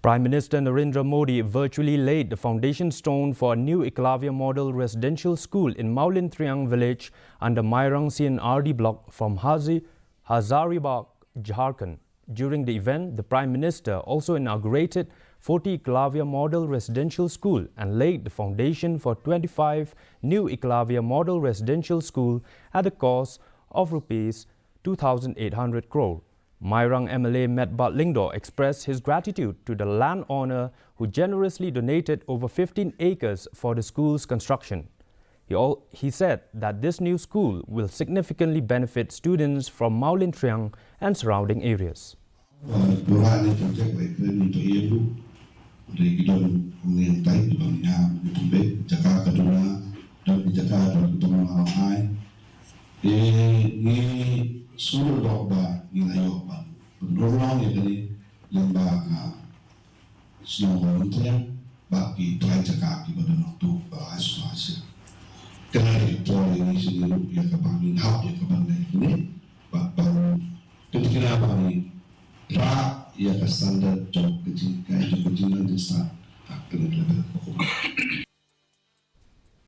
Prime Minister Narendra Modi virtually laid the foundation stone for a new Eklavya model residential school in Mawlyntriang village under Mawlyntriang CNRD block from Hazaribagh, Jharkhand. During the event, the Prime Minister also inaugurated 40 Eklavya model residential school and laid the foundation for 25 new Eklavya model residential school at a cost of Rs 2,800 crore. Mawlyntriang MLA Metbat Lingdor expressed his gratitude to the landowner who generously donated over 15 acres for the school's construction. He said that this new school will significantly benefit students from Mawlyntriang and surrounding areas. Sulu dokba nginayokba pendorong ini lembaga Mawlyntriang bagi tuai cakap di badan waktu asal kerana itu ini sendiri ya kebangun hak ya kebangun ini baru ketika apa ni rak ya ke standar job